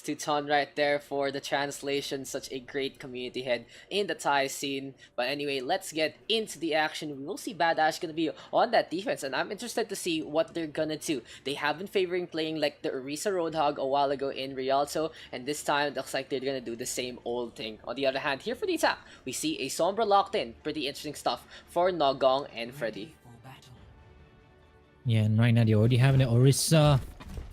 to Ton right there for the translation. Such a great community head in the Thai scene. But anyway, let's get into the action. We will see BadAshe gonna be on that defense, and I'm interested to see what they're gonna do. They have been favoring playing like the Orisa Roadhog a while ago in Rialto, and this time it looks like they're gonna do the same old thing. On the other hand, here for the attack, we see a Sombra locked in. Pretty interesting stuff for Nogong and Freddy. Yeah, and right now they already have the Orisa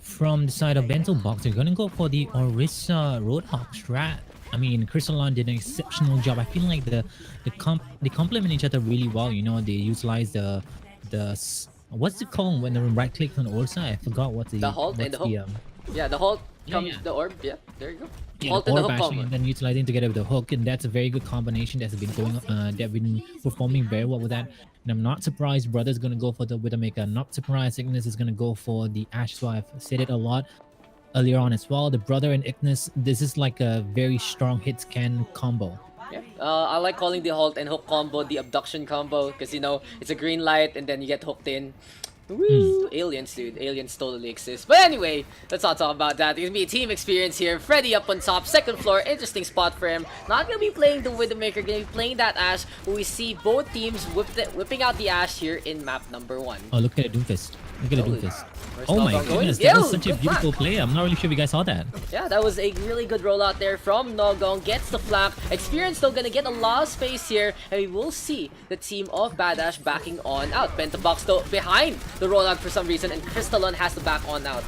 from the side of Bento Box. They're gonna go for the Orisa Roadhog strat. I mean, Crystalon did an exceptional job. I feel like they complement each other really well. You know, they utilize the what's it called when they right click on the Orisa? I forgot what the halt and the hook. Yeah, the halt comes the orb. Yeah, there you go. Yeah, Halt and the hook combo. And then utilizing together with the hook, and that's a very good combination that's been going. They've been performing very well with that. And I'm not surprised Brother's gonna go for the Widowmaker. Not surprised Ignis is gonna go for the Ashe. So I've said it a lot earlier on as well. The Brother and Ignis, this is like a very strong hit scan combo. Yeah, I like calling the halt and hook combo the abduction combo because you know it's a green light and then you get hooked in. Woo! Aliens, dude. Aliens totally exist. But anyway, let's not talk about that. It's gonna be a team experience here. Freddy up on top, second floor. Interesting spot for him. Not gonna be playing the Widowmaker, gonna be playing that Ashe. But we see both teams whipping out the Ashe here in map number 1. Oh, look at the Doomfist. Look at the Doomfist. Oh my goodness, that was such a beautiful play. I'm not really sure if you guys saw that. Yeah, that was a really good rollout there from Nogong. Gets the flank. Xperience though gonna get a lot of space here. And we will see the team of BadAshe backing on out. Pentabox though behind the rollout for some reason. And Crystalon has to back on out.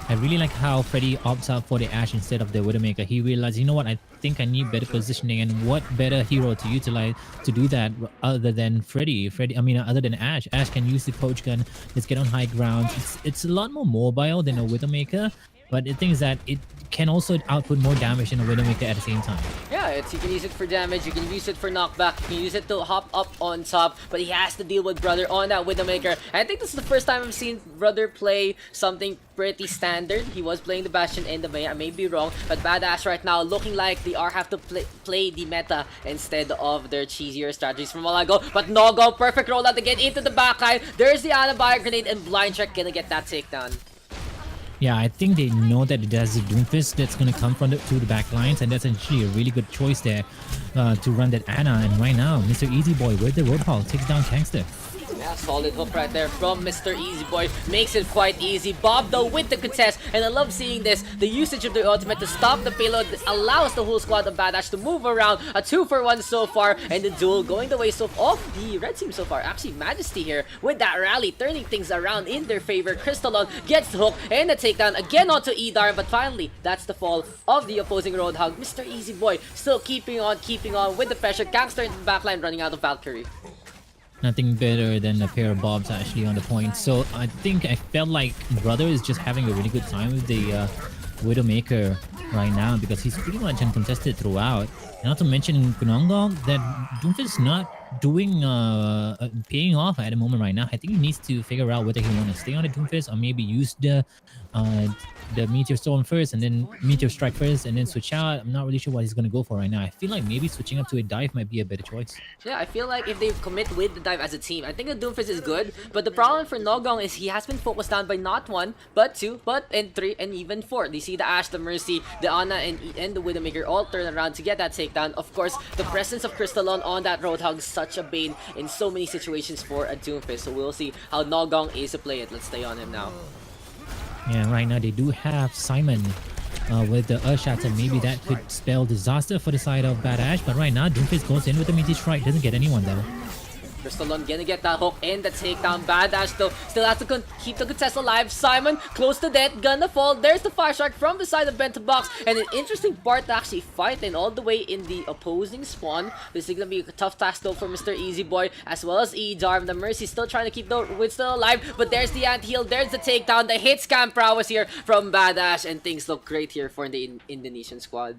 I really like how Freddy opts out for the Ashe instead of the Widowmaker. He realized, you know what, I think I need better positioning, and what better hero to utilize to do that other than Freddy. Other than Ashe. Ashe can use the poach gun, let's get on high ground. It's a lot more mobile than a Widowmaker, but the thing is that it can also output more damage than a Widowmaker at the same time. Yeah, you can use it for damage, you can use it for knockback, you can use it to hop up on top, but he has to deal with Brother on that Widowmaker. I think this is the first time I've seen Brother play something pretty standard. He was playing the Bastion and the May, I may be wrong, but BadAshe right now looking like they are have to play the meta instead of their cheesier strategies from a while ago. But Nogo, perfect rollout to get into the backline. There's the Anabire Grenade and Blind Check gonna get that takedown. Yeah, I think they know that there's a Doomfist that's going to come from through the back lines, and that's actually a really good choice there to run that Ana. And right now, Mr. Easy Boy with the Roadhog takes down Kangster. Yeah, solid hook right there from Mr. Easy Boy. Makes it quite easy. Bob though with the contest, and I love seeing this. The usage of the ultimate to stop the payload allows the whole squad of BadAshe to move around. A 2-for-1 so far, and the duel going the way of the red team so far. Actually, Majesty here with that rally, turning things around in their favor. Crystalon gets the hook and the takedown again onto Edar, but finally, that's the fall of the opposing Roadhog. Mr. Easy Boy still keeping on with the pressure. Gangster in the backline running out of Valkyrie. Nothing better than a pair of bobs actually on the point. So I think I felt like Brother is just having a really good time with the Widowmaker right now because he's pretty much uncontested throughout. And not to mention Gunongong, that Doomfist is not doing paying off at the moment right now. I think he needs to figure out whether he want to stay on the Doomfist or maybe use the Meteor Storm first and then Meteor Strike first and then switch out. I'm not really sure what he's going to go for right now. I feel like maybe switching up to a dive might be a better choice. Yeah, I feel like if they commit with the dive as a team, I think the Doomfist is good. But the problem for Nogong is he has been focused down by not 1, but 2, and 3, and even 4. They see the Ashe, the Mercy, the Ana, and the Widowmaker all turn around to get that takedown. Of course, the presence of Crystalon on that Roadhog is such a bane in so many situations for a Doomfist. So we'll see how Nogong is to play it. Let's stay on him now. Yeah, right now they do have Simon with the Earth Shatter. Maybe that could spell disaster for the side of BadAshe. But right now, Doomfist goes in with the Meteor Strike. Doesn't get anyone though. Crystalon gonna get that hook and the takedown. BadAshe though still has to keep the contest alive. Simon close to death, gonna fall. There's the Fire Shark from the side of Bento Box, and an interesting part to actually fight in all the way in the opposing spawn. This is gonna be a tough task though for Mr. Easy Boy as well as Edarm. The Mercy still trying to keep the Wit still alive, but there's the Ant-Heal, there's the takedown, the hit scam prowess here from BadAshe, and things look great here for the Indonesian squad.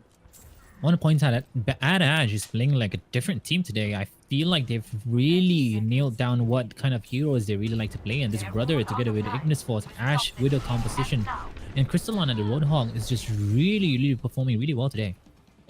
I want to point out that BadAshe is playing like a different team today. I feel like they've really nailed down what kind of heroes they really like to play, and this Brother together with Ignis Force, Ashe, Widow composition, and Crystalon and the Roadhog is just really performing really well today.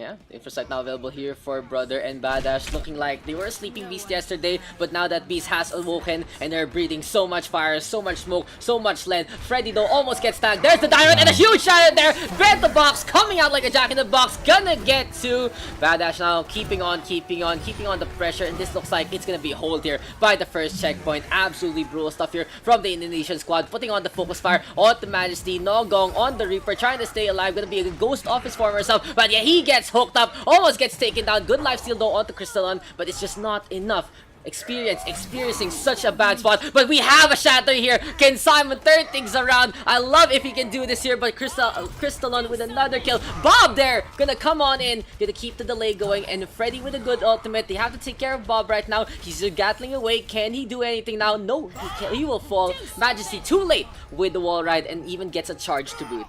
Yeah, Infrasight now available here for Brother and BadAshe, looking like they were a sleeping beast yesterday, but now that beast has awoken and they're breathing so much fire, so much smoke, so much length. Freddy though almost gets tagged. There's the Dynamite and a huge shot there. Bent the box, coming out like a jack in the box, gonna get to BadAshe now, keeping on the pressure, and this looks like it's gonna be a hold here by the first checkpoint. Absolutely brutal stuff here from the Indonesian squad, putting on the focus fire on the Majesty. Nogong on the Reaper, trying to stay alive, gonna be a ghost of his former self, but yeah, he gets hooked up, almost gets taken down. Good lifesteal though onto Crystalon, but it's just not enough. Experiencing such a bad spot, but we have a shatter here. Can Simon turn things around? I love if he can do this here, but Crystalon with another kill. Bob there, gonna come on in, gonna keep the delay going, and Freddy with a good ultimate. They have to take care of Bob right now. He's gatling away. Can he do anything now? No, he will fall. Majesty too late with the wall ride, and even gets a charge to boot.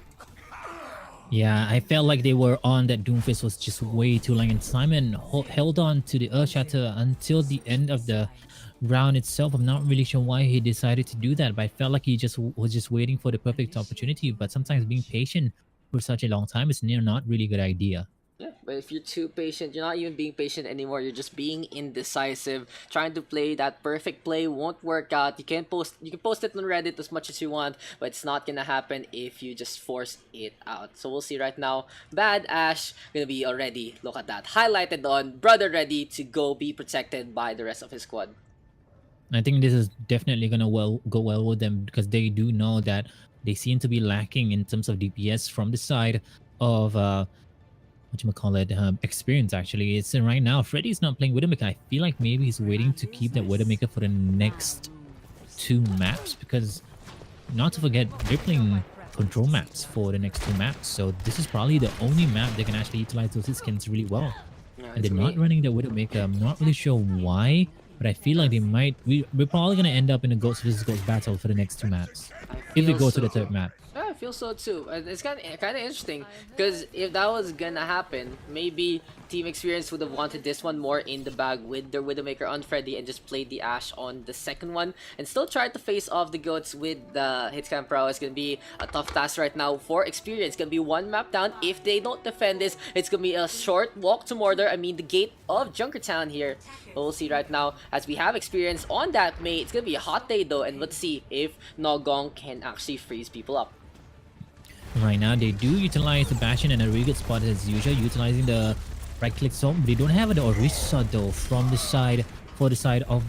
Yeah, I felt like they were on that Doomfist was just way too long, and Simon held on to the Earth Shatter until the end of the round itself. I'm not really sure why he decided to do that, but I felt like he was just waiting for the perfect opportunity. But sometimes being patient for such a long time is not really a good idea. Yeah, but if you're too patient, you're not even being patient anymore. You're just being indecisive. Trying to play that perfect play won't work out. You can post it on Reddit as much as you want, but it's not gonna happen if you just force it out. So we'll see right now. BadAshe gonna be already, look at that, highlighted on Brother ready to go be protected by the rest of his squad. I think this is definitely gonna go well with them, because they do know that they seem to be lacking in terms of DPS from the side of Xperience. Actually, it's right now Freddy's not playing Widowmaker. I feel like maybe he's waiting to keep that Widowmaker for the next 2 maps, because not to forget they're playing control maps for the next 2 maps, so this is probably the only map they can actually utilize those skins really well. Yeah, and they're not running the Widowmaker. I'm not really sure why, but I feel like they might. We're probably gonna end up in a Ghost vs Ghost battle for the next 2 maps if we go to the 3rd map. Yeah, I feel so too. It's kind of interesting, because if that was gonna happen, maybe Team Xperience would have wanted this one more in the bag with their Widowmaker on Freddy and just played the Ashe on the second one and still tried to face off the goats with the Hitscan Pro. It's gonna be a tough task right now for Xperience. It's gonna be 1 map down. If they don't defend this, it's gonna be a short walk to Mordor. I mean, the gate of Junkertown here. But we'll see right now as we have Xperience on that May. It's gonna be a hot day though, and let's see if Nogong can actually freeze people up. Right now, they do utilize the Bastion in a really good spot as usual, utilizing the right-click zone. But they don't have the Orisa though from the side for the side of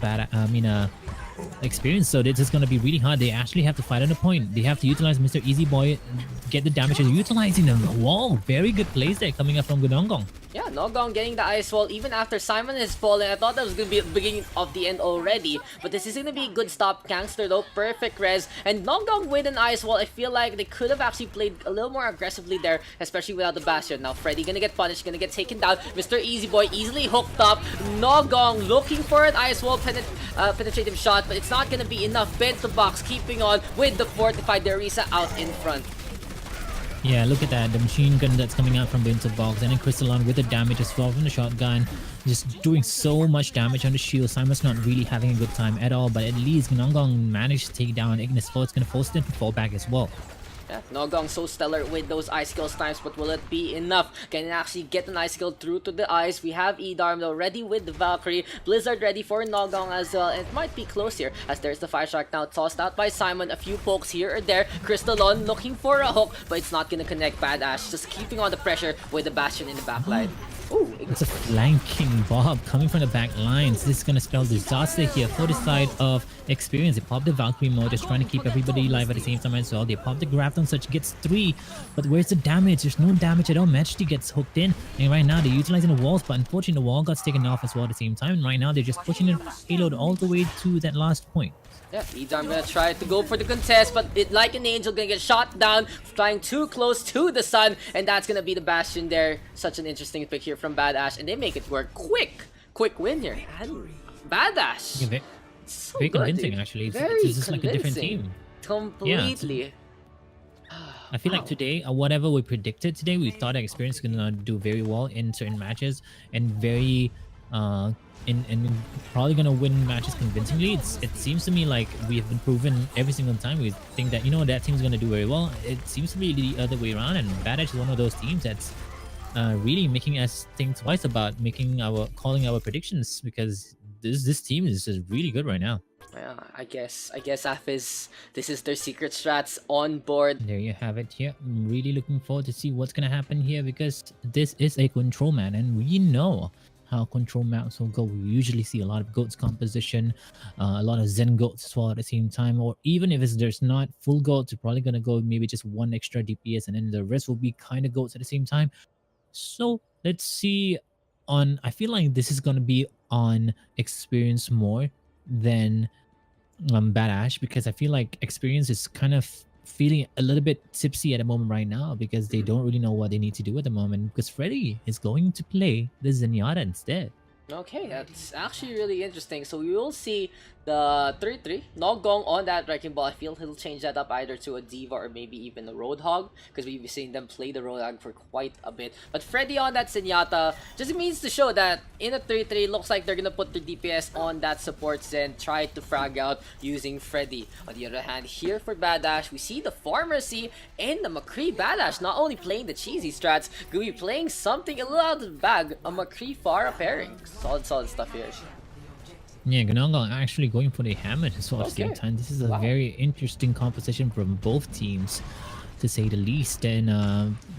Xperience. So this is gonna be really hard. They actually have to fight on the point. They have to utilize Mr. Easy Boy, get the damage, and utilizing the wall. Very good plays there coming up from Nogong. Yeah, Nogong getting the ice wall even after Simon has fallen. I thought that was going to be the beginning of the end already. But this is going to be a good stop. Gangster though, perfect res. And Nogong with an ice wall, I feel like they could have actually played a little more aggressively there, especially without the Bastion. Now Freddy going to get punished, going to get taken down. Mr. Easy Boy easily hooked up. Nogong looking for an ice wall penetrative shot, but it's not going to be enough. Bent the box, keeping on with the fortified Orisa out in front. Yeah, look at that. The machine gun that's coming out from the Winter Box, and then Crystalon with the damage as well from the shotgun. Just doing so much damage on the shield. Simon's not really having a good time at all, but at least Nogong managed to take down Ignis Flow. It's going to force them to fall back as well. Yeah, Nogong so stellar with those ice kills times, but will it be enough? Can it actually get an ice kill through to the ice? We have Edarm though ready with the Valkyrie, Blizzard ready for Nogong as well, and it might be close here as there's the Fire Shark now tossed out by Simon. A few pokes here or there. Crystalon looking for a hook, but it's not gonna connect. BadAshe just keeping on the pressure with the Bastion in the backline. Ooh, it's a flanking Bob coming from the back lines. This is going to spell disaster here for the side of Xperience. They pop the Valkyrie mode, just trying to keep everybody alive at the same time as well. They pop the Grafton Surge, gets 3, but where's the damage? There's no damage at all. Majesty gets hooked in, and right now they're utilizing the walls, but unfortunately the wall got taken off as well at the same time. And right now they're just pushing the payload all the way to that last point. Yeah, Edarm gonna try to go for the contest, but like an angel gonna get shot down, flying too close to the sun, and that's gonna be the Bastion there. Such an interesting pick here from BadAshe, and they make it work. Quick win here. And BadAshe. Yeah, so very good, convincing dude. actually. Very It's just like a different team. Completely. I feel like today, whatever we predicted today, we thought Xperience was gonna do very well in certain matches and very and probably gonna win matches convincingly. It seems to me like we have been proven every single time. We think that that team's gonna do very well. It seems to be the other way around, and BadAshe is one of those teams that's really making us think twice about calling our predictions, because this team is just really good right now. Yeah, I guess Afiz, this is their secret strats on board. There you have it. Yeah, I'm really looking forward to see what's gonna happen here, because this is a control map, and we know how control maps will go. We usually see a lot of goats composition, a lot of Zen goats as well at the same time, or even if there's not full goats, you're probably gonna go maybe just one extra DPS, and then the rest will be kind of goats at the same time. So let's see. I feel like this is gonna be on Xperience more than BadAshe, because I feel like Xperience is kind of feeling a little bit tipsy at the moment right now, because they don't really know what they need to do at the moment, because Freddy is going to play the Zenyatta instead. Okay, that's actually really interesting. So we will see the 3-3 Nogong on that Wrecking Ball. I feel he'll change that up either to a Diva or maybe even a Roadhog, because we've seen them play the Roadhog for quite a bit. But Freddy on that Zenyatta just means to show that in a 3-3, looks like they're gonna put their DPS on that support Zen, try to frag out using Freddy. On the other hand, here for BadAshe, we see the Pharmacy and the McCree. BadAshe not only playing the cheesy strats, gonna be playing something a little out of the bag, a McCree Pharah pairing. Solid stuff here. Yeah, Ganonga actually going for the hammer as well at the same Okay. time. This is a very interesting composition from both teams, to say the least. And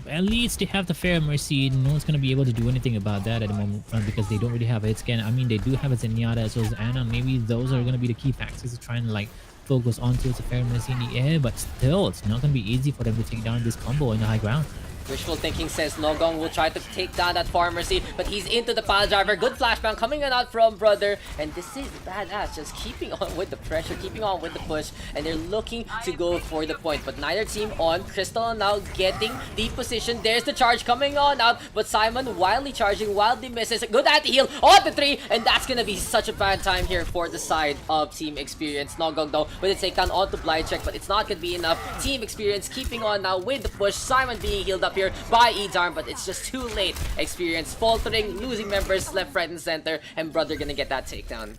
at least they have the Fair Mercy. No one's going to be able to do anything about that at the moment, because they don't really have a hit scan. I mean, they do have a Zenyatta as well as Anna. Maybe those are going to be the key factors to try and like focus on towards the Fair Mercy in the air. But still, it's not going to be easy for them to take down this combo in the high ground. Wishful thinking says Nogong will try to take down that Pharmacy, but he's into the pile driver. Good flashbang coming out from Brother, and this is BadAshe just keeping on with the pressure, keeping on with the push, and they're looking to go for the point, but neither team on. Crystal now getting the position. There's the charge coming on out, but Simon wildly charging, wildly misses. Good anti-heal on the 3, and that's gonna be such a bad time here for the side of Team Xperience. Nogong though with a takedown onto Blind Check, but it's not gonna be enough. Team Xperience keeping on now with the push. Simon being healed up here by Edarm, but it's just too late. Xperience faltering, losing members left, right, and center, and Brother gonna get that takedown.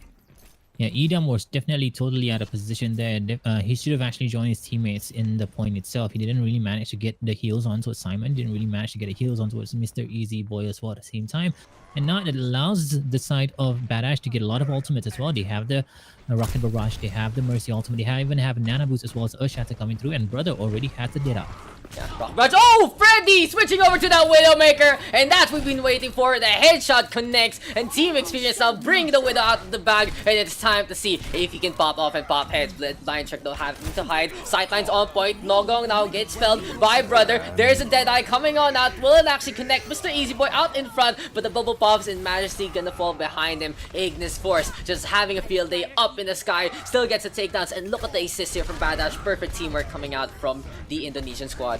Yeah, Edam was definitely totally out of position there. He should have actually joined his teammates in the point itself. He didn't really manage to get the heals onto Simon. Didn't really manage to get the heals onto Mr. Easy Boy as well at the same time. And now it allows the side of BadAshe to get a lot of ultimates as well. They have the Rocket Barrage, they have the Mercy ultimate, they even have Nana Boost as well as Earthshatter coming through, and Brother already has the Dead Eye. Yeah, Rock Barrage. Oh, Freddy switching over to that Widowmaker, and that's what we've been waiting for. The headshot connects, and Team Xperience now bring the Widow out of the bag, and it's time to see if he can pop off and pop heads. Blind Check though having to hide. Sightlines on point. Nogong now gets felled by Brother. There's a Deadeye coming on out. Will it actually connect? Mr. Easy Boy out in front, but the Bubble Pops and Majesty gonna fall behind him. Ignis Force just having a field day up in the sky. Still gets the takedowns, and look at the assist here from BadAshe. Perfect teamwork coming out from the Indonesian squad.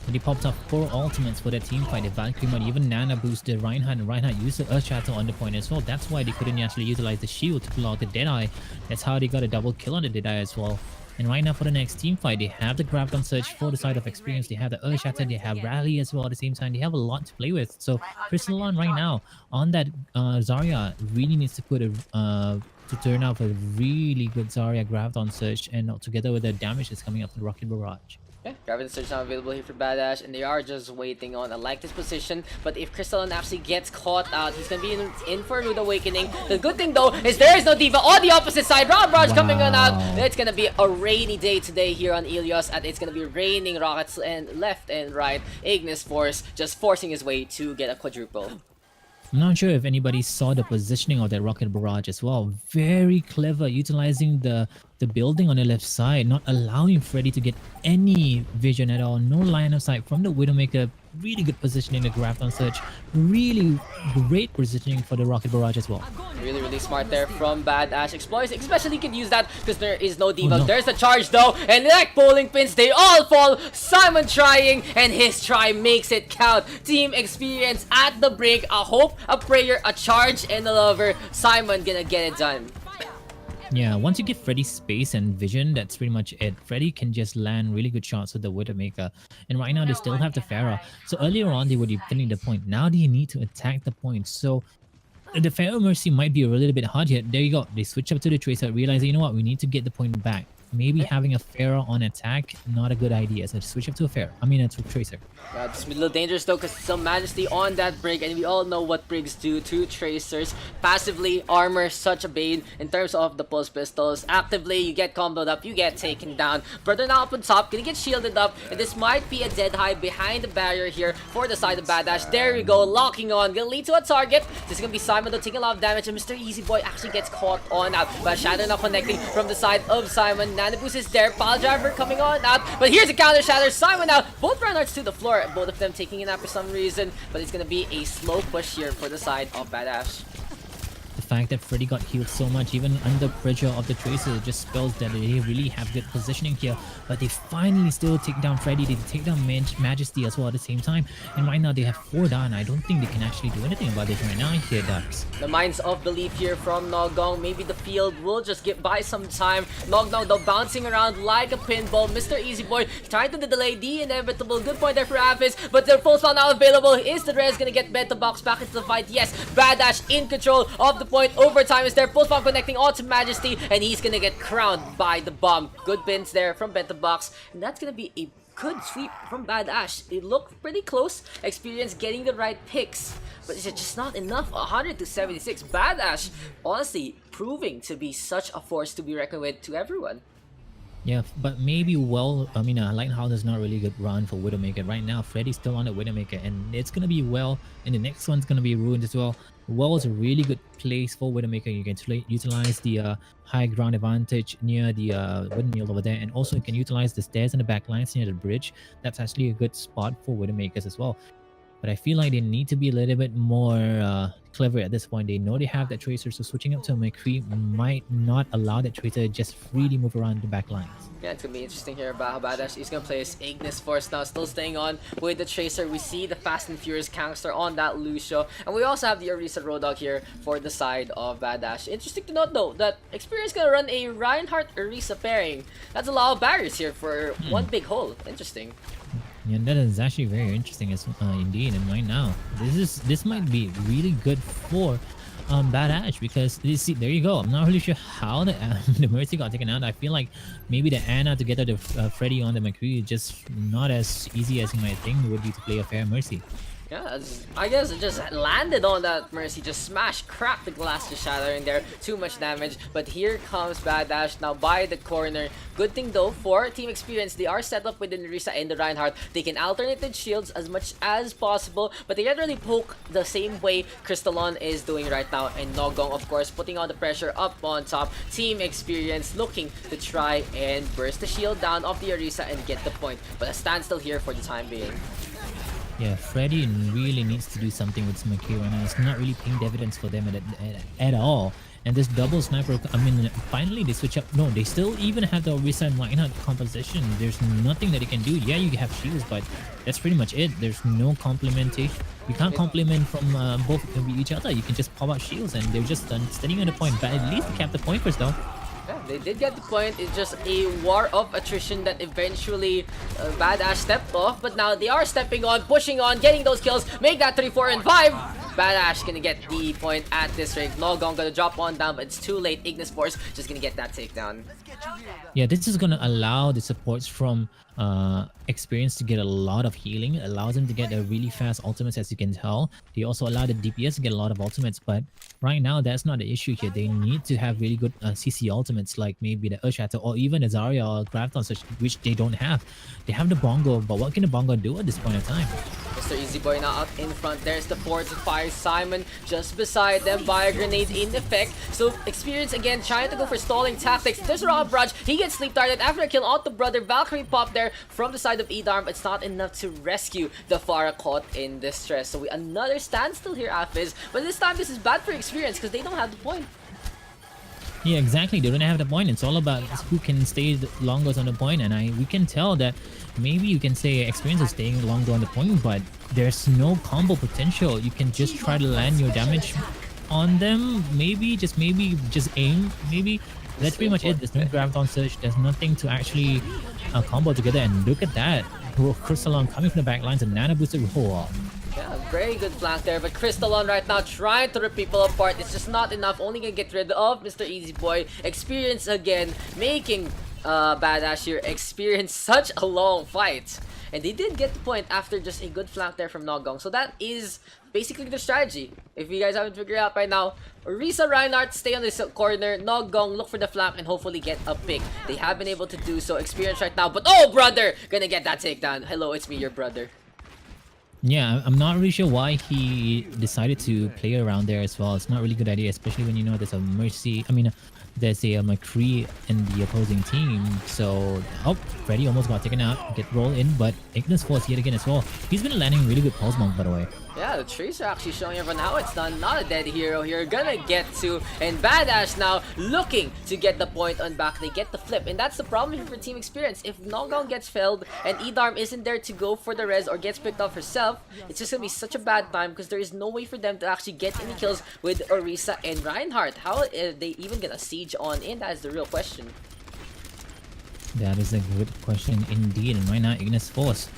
And he popped up 4 ultimates for their team fight. The Valkyrie might even Nana boosted Reinhardt, and Reinhardt used the Earthshatter on the point as well. That's why they couldn't actually utilize the shield to pull out the Deadeye. That's how they got a double kill on the Deadeye as well. And right now for the next team fight, they have the Graviton Surge for the side of Xperience. They have the Earthshatter, they have Rally as well at the same time. They have a lot to play with. So Crystalon right now on that Zarya really needs to put a to turn out a really good Zarya Graviton Surge, and together with the damage that's coming up from the Rocket Barrage. Yeah, Graviton Surge now available here for BadAshe, and they are just waiting on. I like this position, but if Crystalline actually gets caught out, he's gonna be in for a Rude Awakening. The good thing though is there is no Diva on the opposite side. Rob Raj coming on out. It's gonna be a rainy day today here on Ilios, and it's gonna be raining rockets and left and right. Ignis Force just forcing his way to get a quadruple. I'm not sure if anybody saw the positioning of that Rocket Barrage as well. Very clever, utilizing the building on the left side, not allowing Freddy to get any vision at all. No line of sight from the Widowmaker. Really good positioning, the Graviton Surge. Really great positioning for the Rocket Barrage as well. Really smart there from BadAshe. Exploits especially can use that because there is no Diva. Oh, no. There's the charge though, and like bowling pins, they all fall. Simon trying, and his try makes it count. Team Xperience at the brink. A hope, a prayer, a charge, and a lover. Simon gonna get it done. Yeah, once you give Freddy space and vision, that's pretty much it. Freddy can just land really good shots with the Widowmaker. And right now they still have the Pharah. So earlier on they were defending the point. Now they need to attack the point. So the Pharaoh Mercy might be a little bit hard here. There you go. They switch up to the Tracer, realize that, you know what, we need to get the point back. maybe having a Pharaoh on attack, not a good idea. So switch up to a Pharaoh. I mean, to a Tracer. It's a little dangerous though because some Majesty on that Brig, and we all know what Brigs do to Tracers. Passively, armor, such a bane in terms of the pulse pistols. Actively, you get comboed up, you get taken down. Brother now up on top, gonna get shielded up, and this might be a dead high behind the barrier here for the side of BadAshe. There we go, locking on, gonna lead to a target. This is gonna be Simon though, taking a lot of damage, and Mr. Easy Boy actually gets caught on out. But Shadow now connecting from the side of Simon. Nanoboost is there, Pile Driver coming on out, but here's a counter Shatter. Simon now, both Reinhardts to the floor, both of them taking it out for some reason, but it's gonna be a slow push here for the side of BadAshe. The fact that Freddy got healed so much, even under pressure of the Tracer, just spells that they really have good positioning here. But they finally still take down Freddy, they take down Majesty as well at the same time. And right now they have 4 down. I don't think they can actually do anything about this right now here, Daks. The minds of belief here from Nogong. Maybe the field will just get by some time. Nogong though bouncing around like a pinball. Mr. Easy Boy trying to delay the inevitable. Good point there for Afiz, but their full spell now available. Is the Res gonna get Beta Box back into the fight? Yes, BadAshe in control of the point. Overtime is there. Pulse bomb connecting onto Majesty, and he's gonna get crowned by the bomb. Good pins there from Beta Box, and that's gonna be a good sweep from BadAshe. It looked pretty close. Xperience getting the right picks, but it's just not enough. 100 to 76. BadAshe honestly proving to be such a force to be reckoned with to everyone. Yeah, but maybe Lighthouse is not really good run for Widowmaker. Right now, Freddy's still on the Widowmaker, and it's going to be Well, and the next one's going to be Ruined as well. Well is a really good place for Widowmaker. You can utilize the high ground advantage near the windmill over there, and also you can utilize the stairs and the backlines near the bridge. That's actually a good spot for Widowmakers as well. But I feel like they need to be a little bit more clever at this point. They know they have that Tracer, so switching up to a McCree might not allow that Tracer to just freely move around the back lines. Yeah, it's gonna be interesting here about how BadAshe is gonna play his Ignis Force now, still staying on with the Tracer. We see the Fast and Furious Gangster on that Lucio, and we also have the Orisa Road Dog here for the side of BadAshe. Interesting to note though that Xperience gonna run a Reinhardt Orisa pairing. That's a lot of barriers here for one big hole. Interesting. Yeah, that is actually very interesting as indeed. And right now, this might be really good for BadAshe, because you see, there you go. I'm not really sure how the the Mercy got taken out. I feel like maybe the Ana together the Freddy on the McCree is just not as easy as you might think it would be to play a fair Mercy. Yeah, I guess it just landed on that Mercy, just smashed, cracked the glass, just shattering there. Too much damage, but here comes BadAshe now by the corner. Good thing though for Team Xperience, they are set up with the Nerissa and the Reinhardt. They can alternate the shields as much as possible, but they can't really poke the same way Crystalon is doing right now. And Nogong, of course, putting all the pressure up on top. Team Xperience looking to try and burst the shield down of the Orisa and get the point, but a standstill here for the time being. Yeah, Freddy really needs to do something with Smokey right now. It's not really paying dividends for them at all. And this double sniper, I mean, finally they switch up. No, they still even have the Orisa and Reinhardt composition. There's nothing that they can do. Yeah, you have shields, but that's pretty much it. There's no complementation. You can't complement from both of each other. You can just pop out shields, and they're just standing on the point. But at least they kept the point first, though. Yeah, they did get the point. It's just a war of attrition that eventually BadAshe stepped off, but now they are stepping on, pushing on, getting those kills, make that 3, 4, and 5. BadAshe gonna get the point at this rate. Nogong gonna drop one down, but it's too late. Ignis Force just gonna get that takedown. Yeah, this is gonna allow the supports from Xperience to get a lot of healing. It allows them to get a really fast ultimates, as you can tell. They also allow the DPS to get a lot of ultimates, but right now that's not the issue here. They need to have really good CC ultimates, like maybe the Earthshatter or even the Zarya or Graviton, which they don't have. They have the Bongo, but what can the Bongo do at this point in time? Mr. Easy Boy now out in front. There's the fortified Simon just beside them. Fire grenade in effect. So Xperience again trying to go for stalling tactics. There's Rob Brudge. He gets sleep targeted after a kill on the brother. Valkyrie pop there from the side of Edarm, but it's not enough to rescue the Pharah caught in distress. So another standstill here, Afiz. But this time this is bad for Xperience because they don't have the point. Yeah, exactly. They don't have the point. It's all about who can stay the longest on the point, and we can tell that maybe you can say Xperience is staying longer on the point, but there's no combo potential. You can just try to land your damage on them. Maybe just aim. Maybe that's pretty much it. There's no Graviton Surge. There's nothing to actually combo together. And look at that. Crystalon coming from the back lines and Nano boosted. Oh. Yeah, very good flank there, but Crystalon right now trying to rip people apart. It's just not enough. Only gonna get rid of Mr. Easy Boy. Xperience again, making BadAshe here experienced such a long fight. And they did get the point after just a good flank there from Nogong. So that is basically the strategy. If you guys haven't figured out by now, Orisa, Reinhardt stay on this corner, Nogong look for the flank and hopefully get a pick. They have been able to do so. Xperience right now, but oh brother, gonna get that takedown. Hello, it's me, your brother. Yeah, I'm not really sure why he decided to play around there as well. It's not really a good idea, especially when you know there's a Mercy. I mean, there's a McCree in the opposing team. So, oh, Freddy almost got taken out. Get rolled in, but Ignis Force yet again as well. He's been landing really good pulse bomb, by the way. Yeah, the Tracer actually showing everyone how it's done. Not a dead hero here. Gonna get to, and BadAshe now looking to get the point on back. They get the flip, and that's the problem here for Team Xperience. If Nogong gets felled and Edarm isn't there to go for the res or gets picked off herself, it's just gonna be such a bad time because there is no way for them to actually get any kills with Orisa and Reinhardt. How are they even gonna siege on in? That is the real question. That is a good question indeed. And right now, Ignis Force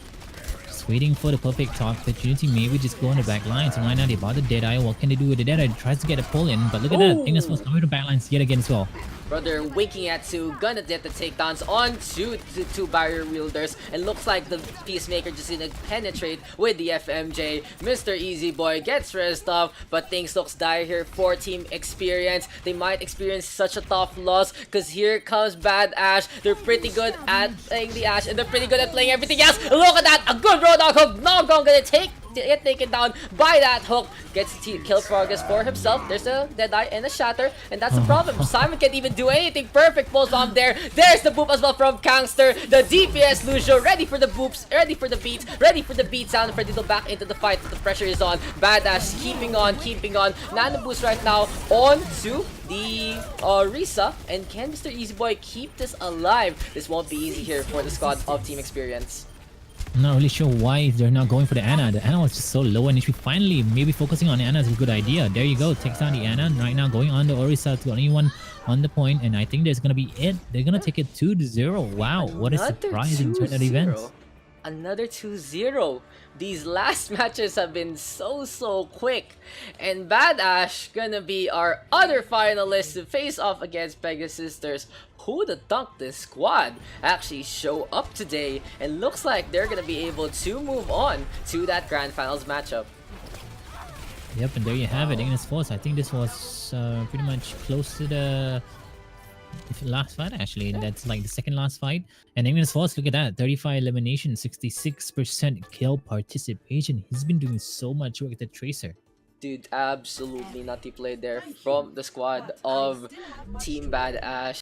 waiting for the perfect opportunity, maybe just go on the back lines. And right now, they bought the Deadeye. What can they do with the Deadeye? Tries to get a pull in, but look at that. Ignis Force coming to the back lines yet again as well. Brother winking at two, gonna get the takedowns on two barrier wielders, and looks like the Peacemaker just gonna penetrate with the FMJ. Mr. Easy Boy gets rezzed off, but things looks dire here for Team Xperience. They might experience such a tough loss, because here comes BadAshe. They're pretty good at playing the Ashe, and they're pretty good at playing everything else. Look at that, a good Roadhog hook. Nogong gonna get taken down by that hook. Gets kill progress for himself. There's a Deadeye and a Shatter, and that's the problem. Simon can't even do anything. Perfect pulse bomb there. There's the boop as well from Kangster. The DPS Lucio ready for the boops, ready for the beats, ready for the beat sound. Ready to back into the fight. The pressure is on. BadAshe keeping on, keeping on. Nano boost right now on to the Orisa. And can Mr. Easy Boy keep this alive? This won't be easy here for the squad of Team Xperience. I'm not really sure why they're not going for the Ana. The Ana was just so low, and if we finally maybe focusing on the Ana is a good idea. There you go, takes down the Ana. Right now going on the Orisa, to only one on the point, and I think there's gonna be it. They're gonna take it 2-0. Wow, what a surprising turn of events. Another 2-0. These last matches have been so quick. And BadAshe gonna be our other finalist to face off against Pegasus Sisters. Who'da thunk this squad actually show up today, and looks like they're gonna be able to move on to that grand finals matchup. Yep, and there you have it, Ignis Force. I think this was pretty much close to the last fight actually. That's like the second last fight. And Ignis Force, look at that, 35 elimination, 66% kill participation. He's been doing so much work with the Tracer. Dude, absolutely nutty play there from the squad of Team BadAshe.